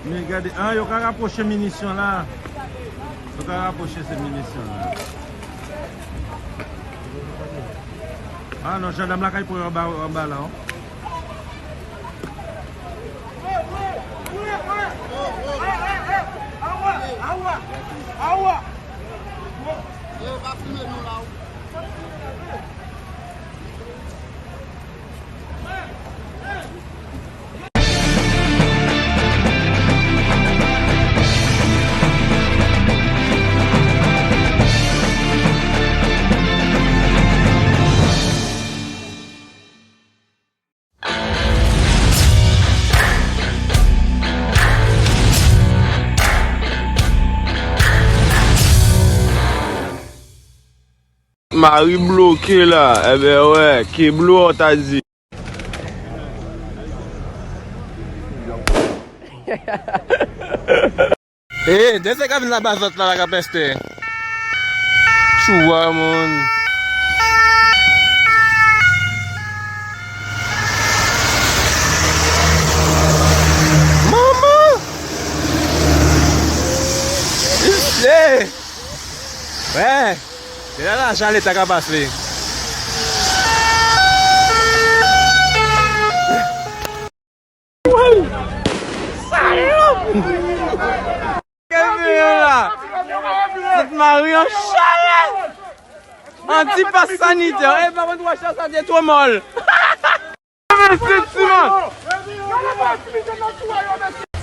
Mais regardez, il y a rapproché munitions là. Il y a rapproché ces munitions là. Ah non, gendarme là, il peut en bas là. Marie bloqué là, eh ben ouais, Keblo on t'a dit. Eh, dès que tu as la bazotte là, la peste. Choua mon. Maman! Ouais! C'est là j'allais t'as qu'à passer. Cette Marie en chalet! Anti-pass sanitaire! Eh, par contre, ça devient trop molle!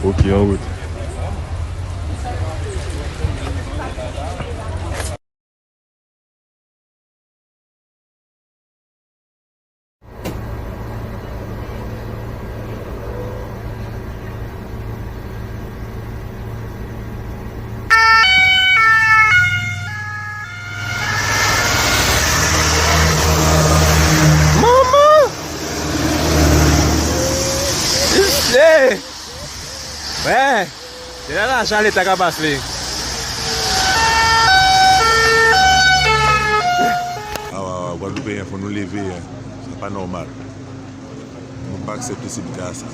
Ok, en route. Ouais, c'est là j'allais t'as qu'à passer. Ah, Guadeloupéen, il faut nous lever, c'est pas normal. On ne peut pas accepter ce cas ça.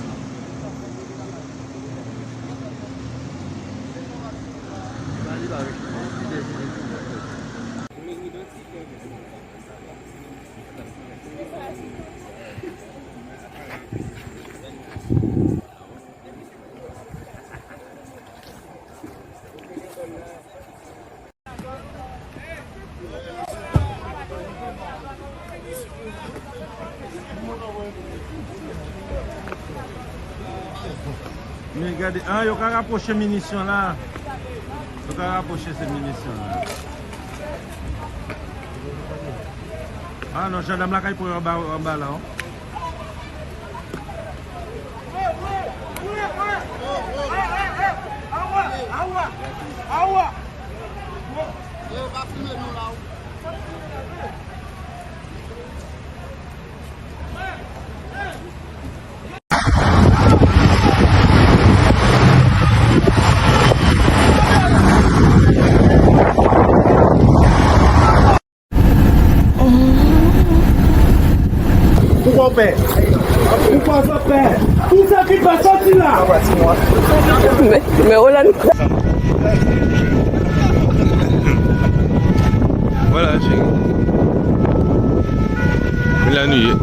Mais regardez, il y a rapproché munitions là. Il y a rapproché ces munitions là. Ah non, gendarme là, il peut en bas là. Pourquoi père? Pourquoi ça père? Tout ça qui va sortir là. Mais Hollande. Voilà, j'ai la nuit.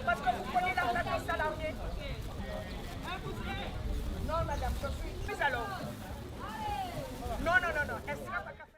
Parce que vous prenez l'argent des salariés. Non, madame, je suis. Mais alors. Non, non, non, non. Est-ce que pas café?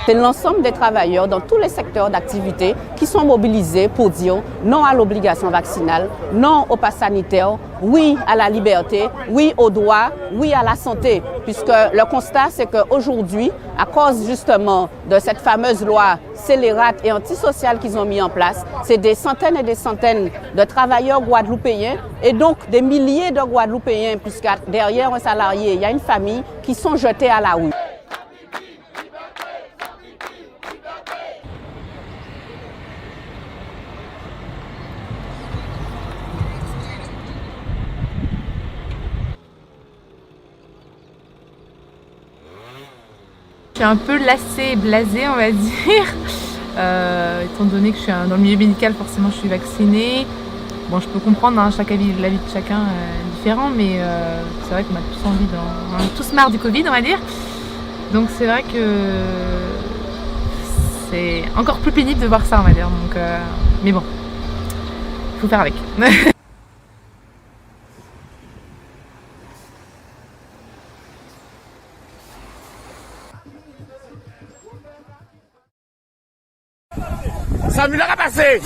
C'est l'ensemble des travailleurs dans tous les secteurs d'activité qui sont mobilisés pour dire non à l'obligation vaccinale, non au pass sanitaire, oui à la liberté, oui aux droits, oui à la santé. Puisque le constat, c'est qu'aujourd'hui, à cause justement de cette fameuse loi scélérate et antisociale qu'ils ont mis en place, c'est des centaines et des centaines de travailleurs guadeloupéens et donc des milliers de Guadeloupéens, puisque derrière un salarié, il y a une famille qui sont jetés à la rue. Je suis un peu lassée et blasée, on va dire, étant donné que je suis dans le milieu médical, forcément je suis vaccinée. Bon, je peux comprendre, hein, la vie de chacun est différent, mais c'est vrai qu'on a tous envie, on a tous marre du Covid, on va dire. Donc c'est vrai que c'est encore plus pénible de voir ça, on va dire. Donc, mais bon, il faut faire avec. Ça va passer.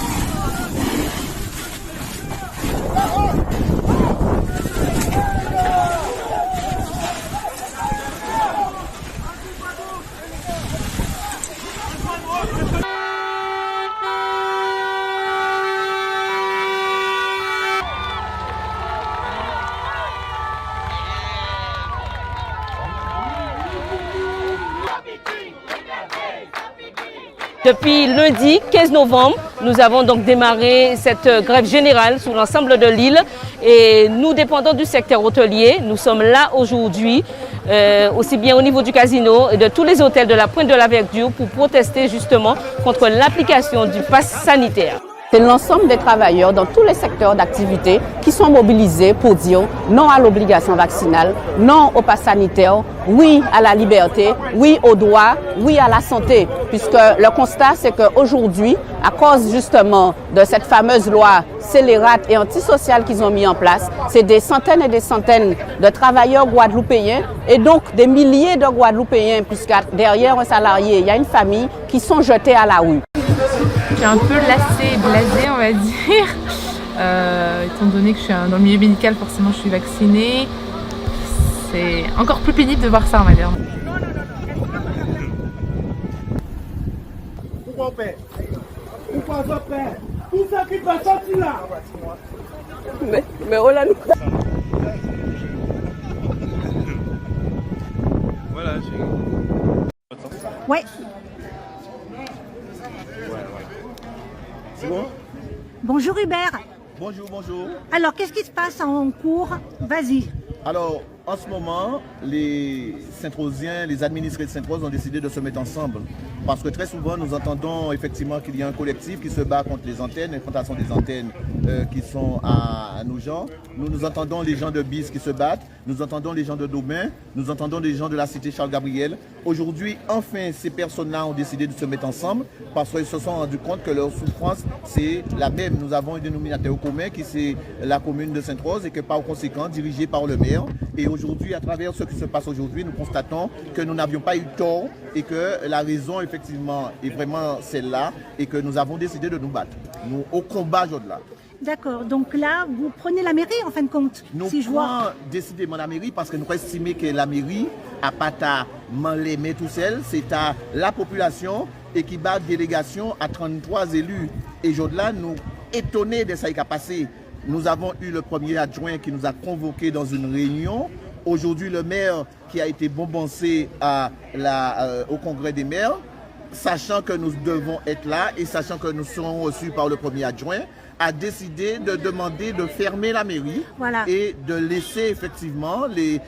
Depuis lundi 15 novembre, nous avons donc démarré cette grève générale sur l'ensemble de l'île et nous dépendons du secteur hôtelier. Nous sommes là aujourd'hui, aussi bien au niveau du casino et de tous les hôtels de la Pointe de la Verdure pour protester justement contre l'application du pass sanitaire. C'est l'ensemble des travailleurs dans tous les secteurs d'activité qui sont mobilisés pour dire non à l'obligation vaccinale, non au pass sanitaire, oui à la liberté, oui aux droits, oui à la santé. Puisque le constat, c'est qu'aujourd'hui, à cause justement de cette fameuse loi scélérate et antisociale qu'ils ont mis en place, c'est des centaines et des centaines de travailleurs guadeloupéens et donc des milliers de Guadeloupéens, puisque derrière un salarié, il y a une famille qui sont jetés à la rue. Je suis un peu lassée et blasée, on va dire, étant donné que je suis dans le milieu médical, forcément je suis vaccinée. C'est encore plus pénible de voir ça, on va dire. Pourquoi on perd? Pourquoi on perd? Tout ça qui va sortir là. Mais oh là, nous... Voilà, Oui. C'est bon? Bonjour Hubert. Bonjour, bonjour. Alors, qu'est-ce qui se passe en cours? Vas-y. Alors, en ce moment, les Saint-Rosiens, les administrés de Sainte-Rose ont décidé de se mettre ensemble Parce que très souvent, nous entendons effectivement qu'il y a un collectif qui se bat contre les antennes, l'implantation des antennes qui sont à nos gens. Nous entendons les gens de BIS qui se battent, nous entendons les gens de Domain, nous entendons les gens de la cité Charles-Gabriel. Aujourd'hui, enfin, ces personnes-là ont décidé de se mettre ensemble parce qu'ils se sont rendus compte que leur souffrance, c'est la même. Nous avons un dénominateur commun qui c'est la commune de Sainte-Rose et que par conséquent, dirigée par le maire. Et aujourd'hui, à travers ce qui se passe aujourd'hui, nous constatons que nous n'avions pas eu tort et que la raison, effectivement, est vraiment celle-là et que nous avons décidé de nous battre. Nous, au combat, au-delà. D'accord, donc là, vous prenez la mairie en fin de compte, nous si je vois. Décidément la mairie parce que nous estimons que la mairie n'a pas à les mettre tout seul, c'est à la population et qui bat délégation à 33 élus. Et au-delà, nous étonnés de ça qui a passé. Nous avons eu le premier adjoint qui nous a convoqués dans une réunion. Aujourd'hui, le maire qui a été bombancé au congrès des maires, sachant que nous devons être là et sachant que nous serons reçus par le premier adjoint, a décidé de demander de fermer la mairie et de laisser effectivement les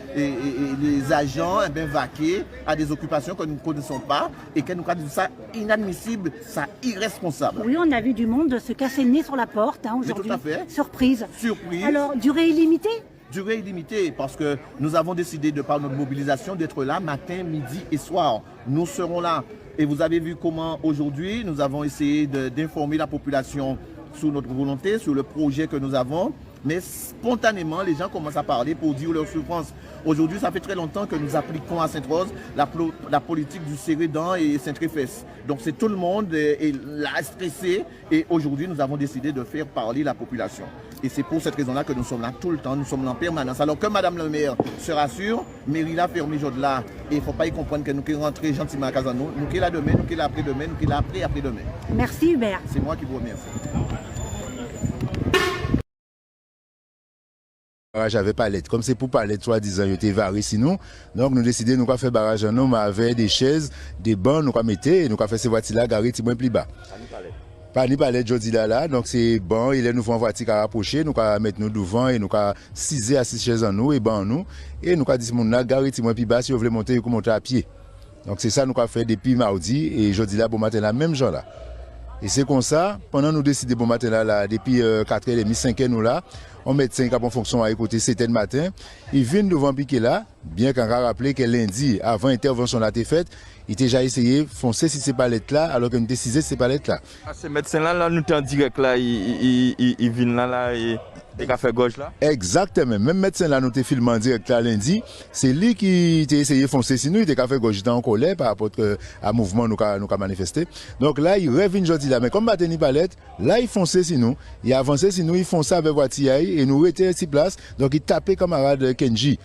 agents vaquer à des occupations que nous ne connaissons pas et que nous trouvons ça inadmissible, ça irresponsable. Oui, on a vu du monde se casser le nez sur la porte aujourd'hui. Tout à fait. Surprise. Surprise. Alors, durée illimitée ? Durée illimitée parce que nous avons décidé de par notre mobilisation d'être là matin, midi et soir. Nous serons là. Et vous avez vu comment aujourd'hui nous avons essayé d'informer la population sur notre volonté, sur le projet que nous avons. Mais spontanément, les gens commencent à parler pour dire leur souffrance. Aujourd'hui, ça fait très longtemps que nous appliquons à Sainte-Rose la politique du serré-dents et Saint-Tréfès. Donc c'est tout le monde est là stressé et aujourd'hui, nous avons décidé de faire parler la population. Et c'est pour cette raison-là que nous sommes là tout le temps, nous sommes là en permanence. Alors que Madame le maire se rassure, mairie là fermée aujourd'hui là. Et il ne faut pas y comprendre que nous qui rentrer gentiment à Casano, nous qui est là demain, nous qui est là après-demain, nous qui est là après-demain. Merci Hubert. C'est moi qui vous remercie. Barrage avec palette. Comme c'est pour palette, soi-disant, il était varié sinon. Donc, nous décidons, nous avons fait barrage en homme avec des chaises, des bancs, nous avons mis et nous avons fait ces voitures-là garées petit moins plus bas. Pas ni palette, je dis là. Donc, c'est bon, il est nous une voiture qui a rapproché, nous avons mettre nous devant et nous avons 6 à 6 chaises en nous et bancs en nous. Et nous avons dit, mon là, garé petit moins plus bas, si vous voulez monter, vous monter à pied. Donc, c'est ça, nous avons fait depuis mardi et je dis là, bon matin, là, même genre là. Et c'est comme ça, pendant nous décider bon matin là, depuis 4h30, 5h nous là, on médecin qui a en fonction à côté 7h du matin, il vient devant piquer là, bien qu'on a rappelé que lundi, avant l'intervention là été faite, il était déjà essayé de foncer si c'est palette là, alors que nous décidé c'est palette là. Ces médecins là, nous sommes en direct là, ils viennent là et il a fait gauche là? Exactement, même médecin là, nous t'ai filmé en direct là lundi, c'est lui qui a essayé de foncer sinon, il a fait gauche dans en colère par rapport à mouvement nous a manifesté. Donc là, il revient aujourd'hui là, mais comme Bateni palette, là il fonçait sinon, il a avancé sinon, il fonçait avec voiture et nous était sur place, donc il tapait camarade Kenji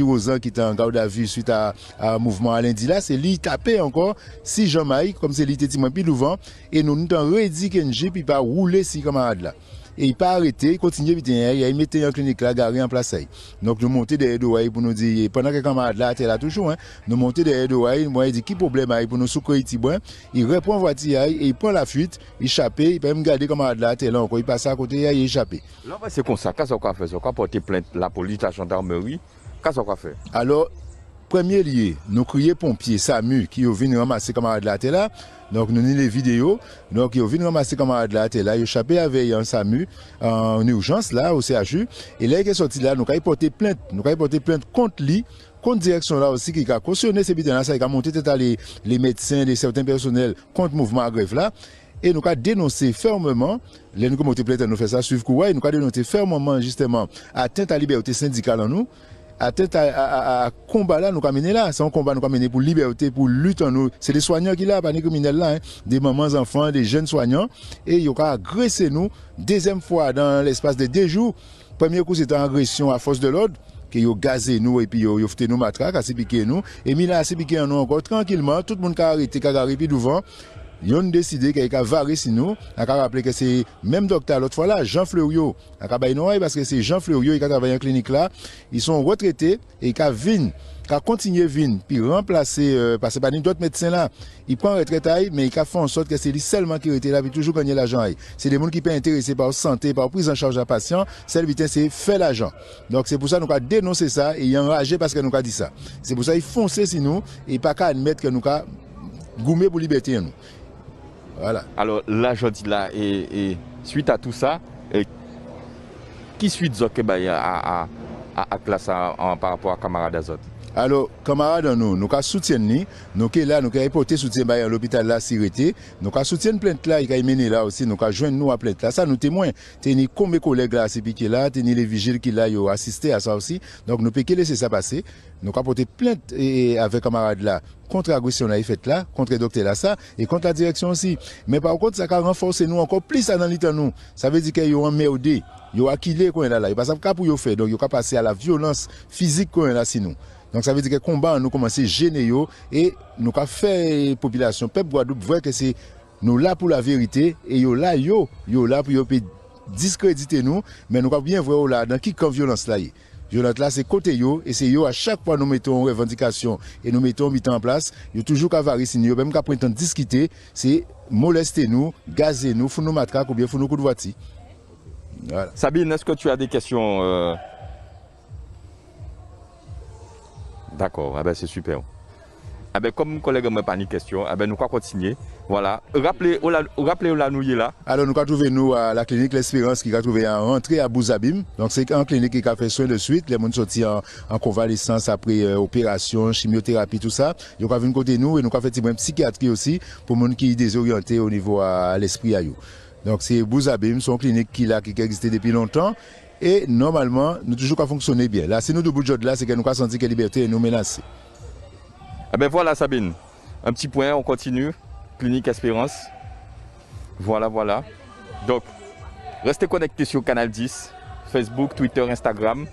Rosan qui était en garde à vue suite à mouvement à lundi là, c'est lui qui tapait encore si Jean-Maï, comme c'est lui qui était moins plus devant, et nous t'en redit Kenji puis pas rouler si camarade là. Et il pas arrêté, il continue vite, il mettait en clinique là, garé en place. Donc nous montons derrière de pour nous dire, pendant que camarade là, t'es là toujours, nous montons derrière de moi il dit qui problème pour nous secourir il reprend voiture et il prend la fuite, il échappe, il peut même garder camarade là, t'es là encore, il passe à côté, il échappe. Là c'est comme ça, qu'est-ce qu'on fait? On va porter plainte la police, la gendarmerie, qu'est-ce qu'on fait? Alors, premier lieu, nous crions pompiers, SAMU, qui viennent ramasser camarade là, t'es là. Donc nous avons les vidéos, donc ils viennent ramasser camarade là, t'es là, ils échappé avec un SAMU en urgence là au CHU, et là il est sorti là, nous avons porté plainte contre lui, contre direction là aussi qui a cautionné ces bidons là, ça a monté les médecins, les certains personnels contre mouvement grève là. Et nous avons dénoncé fermement, les nous avons monté plainte, nous fait ça suivre courroie, nous avons dénoncé fermement justement atteinte à la liberté syndicale en nous. Atteinte à combat là, nous avons mené là. C'est un combat nous avons mené pour liberté, pour lutte en nous. C'est des soignants qui là, pas des criminels là, des mamans, enfants, des jeunes soignants. Et ils ont agressé nous, deuxième fois dans l'espace de 2 jours. Premier coup, c'était une agression à force de l'ordre, qui ont gazé nous et puis ils ont fait nous matraque, à piqué nous. Et mis là, à piqué nous encore tranquillement, tout le monde a arrêté, qui a arrêté devant. Ils ont décidé qu'il a varié si nous, on a rappelé que c'est même docteur l'autre fois là, Jean Fleurio, parce que c'est Jean Fleurio qui a travaillé en clinique là, ils sont retraités et qui a continué vin, puis remplacer, parce que pas d'autres médecins là, il prend retraite mais il a fait en sorte que c'est lui seulement qui était là, puis toujours gagner l'argent. C'est des gens qui sont intéressés par la santé, par la prise en charge d'un patient, celle vitesse c'est faire l'argent. Donc c'est pour ça que nous avons dénoncé ça et il est enragé parce que nous avons dit ça. C'est pour ça qu'il fonce si nous, et pas qu'à admettre que nous avons goumer pour liberté nous. Voilà. Alors là, je dis là, et suite à tout ça, qui suit à classe par rapport à camarades Azot? Alors, camarades, nous avons soutien, nous avons apporté soutien à l'hôpital là, Sirete, nous avons soutien plainte là, il a mené là aussi, nous avons joint nous à plainte là. Ça, nous témoins, nous comme mes collègues là, c'est piqué là, nous les vigiles qui là, ils ont assisté à ça aussi. Donc, nous pouvons laisser ça passer. Nous avons apporté plainte avec camarades là, contre l'agression là, faite là, contre le docteur là, ça, et contre la direction aussi. Mais par contre, ça a renforcé nous encore plus dans l'état nous. Ça veut dire qu'ils ont emmerdé, ils ont acquillé qu'on est là. Ils ne pas pour y faire, donc ils ont passé à la violence physique qu'on est là, sinon. Donc ça veut dire que le combat, nous commençons à gêner et nous avons fait la population, peuple Guadeloupe, voir que c'est nous là pour la vérité et yo là pour discréditer nous, mais nous avons bien voir là dans qui camp violence là. Violence là c'est côté yo et c'est yo à chaque fois nous mettons en revendication et nous mettons en place, yo toujours cavarer si nous même qu'à prétendre discuter, c'est molester nous, gazer nous, faire nous matraque ou bien faire nous coup de voiture. Voilà. Sabine, est-ce que tu as des questions D'accord, c'est super. Comme mon collègue m'a pas de question, nous allons continuer. Voilà. Rappelez où la nous là. Alors nous avons trouvé nous à la clinique L'Espérance qui a trouvé en rentrée à Bouzabim. Donc c'est une clinique qui a fait soin de suite. Les gens sont sortis en convalescence après opération, chimiothérapie, tout ça. Ils ont venu côté nous et nous avons fait une psychiatrie aussi pour les gens qui sont désorientés au niveau à l'esprit. Donc c'est Bouzabim, c'est une clinique qui existe depuis longtemps. Et normalement, nous toujours qu'à fonctionner bien. Là, si nous de bout de là, c'est que nous avons senti que la liberté nous menace. Voilà Sabine. Un petit point, on continue. Clinique Espérance. Voilà. Donc, restez connectés sur Canal 10, Facebook, Twitter, Instagram.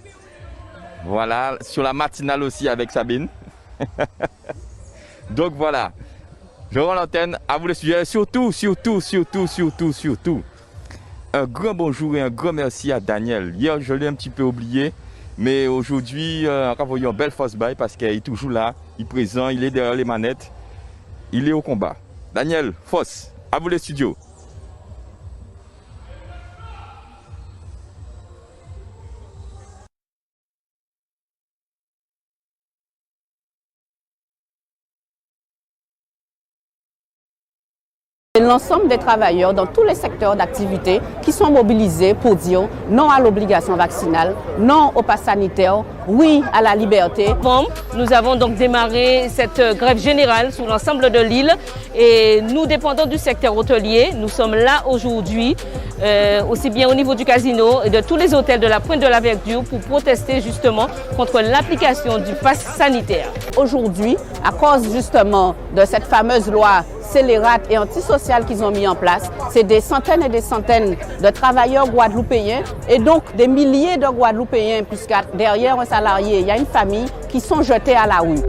Voilà, sur la matinale aussi avec Sabine. Donc voilà. Je rends l'antenne à vous le sujet. Surtout. Un grand bonjour et un grand merci à Daniel. Hier, je l'ai un petit peu oublié, mais aujourd'hui, on voit une belle force bail parce qu'il est toujours là, il est présent, il est derrière les manettes, il est au combat. Daniel, force, à vous les studios. L'ensemble des travailleurs dans tous les secteurs d'activité qui sont mobilisés pour dire non à l'obligation vaccinale, non au pass sanitaire, oui à la liberté. Nous avons donc démarré cette grève générale sur l'ensemble de l'île et nous dépendons du secteur hôtelier. Nous sommes là aujourd'hui, aussi bien au niveau du casino et de tous les hôtels de la Pointe de la Verdure pour protester justement contre l'application du pass sanitaire. Aujourd'hui, à cause justement de cette fameuse loi scélérate et antisociale qu'ils ont mis en place, c'est des centaines et des centaines de travailleurs guadeloupéens et donc des milliers de Guadeloupéens, puisque derrière un salarié, il y a une famille qui sont jetés à la rue.